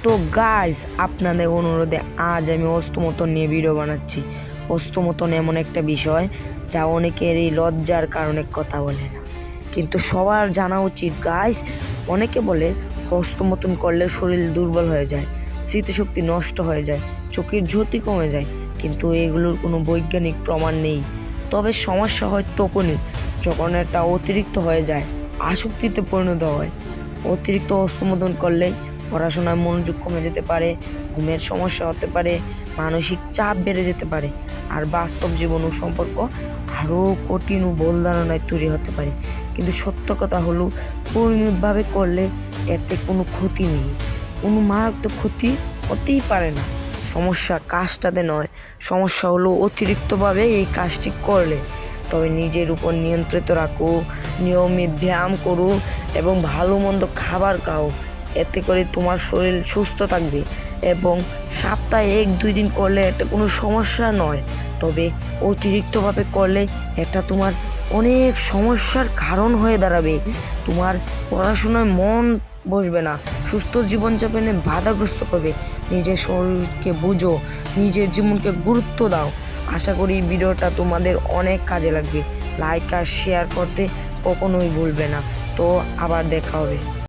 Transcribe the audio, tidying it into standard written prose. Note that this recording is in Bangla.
তো গাইস, আপনাদের অনুরোধে আজ আমি অস্তমতন নিয়ে ভিডিও বানাচ্ছি। অস্তমতন এমন একটা বিষয় যা অনেকেরই লজ্জার কারণে কথা বলে না, কিন্তু সবার জানা উচিত গাইস। অনেকে বলে হস্তমতন করলে শরীর দুর্বল হয়ে যায়, স্মৃতিশক্তি নষ্ট হয়ে যায়, চোখের জ্যোতি কমে যায়, কিন্তু এগুলোর কোনো বৈজ্ঞানিক প্রমাণ নেই। তবে সমস্যা হয় তখনই যখন এটা অতিরিক্ত হয়ে যায়, আসক্তিতে পরিণত হয়। অতিরিক্ত হস্তমোদন করলে পড়াশোনায় মনোযোগ কমে যেতে পারে, ঘুমের সমস্যা হতে পারে, মানসিক চাপ বেড়ে যেতে পারে, আর বাস্তব জীবন ও সম্পর্ক আরও কঠিন ও ভুল ধারণায় তৈরি হতে পারে। কিন্তু সত্য কথা হলো, পরিমিতভাবে করলে এতে কোনো ক্ষতি নেই, কোনো মারাত্মক ক্ষতি হতেই পারে না। সমস্যা কাজটাতে নয়, সমস্যা হলো অতিরিক্তভাবে এই কাজটি করলে। তবে নিজের উপর নিয়ন্ত্রিত রাখো, নিয়মিত ব্যায়াম করো এবং ভালো মন্দ খাবার খাও। এতে করে তোমার শরীর সুস্থ থাকবে এবং সপ্তাহে 1-2 দিন করলে এটা কোনো সমস্যা নয়। তবে অতিরিক্তভাবে করলে এটা তোমার অনেক সমস্যার কারণ হয়ে দাঁড়াবে। তোমার পড়াশোনায় মন বসবে না, সুস্থ জীবনযাপনে বাধাগ্রস্ত করবে। নিজের শরীরকে বুঝো, নিজের জীবনকে গুরুত্ব দাও। আশা করি ভিডিওটা তোমাদের অনেক কাজে লাগবে। লাইক আর শেয়ার করতে কখনোই ভুলবে না। তো আবার দেখা হবে।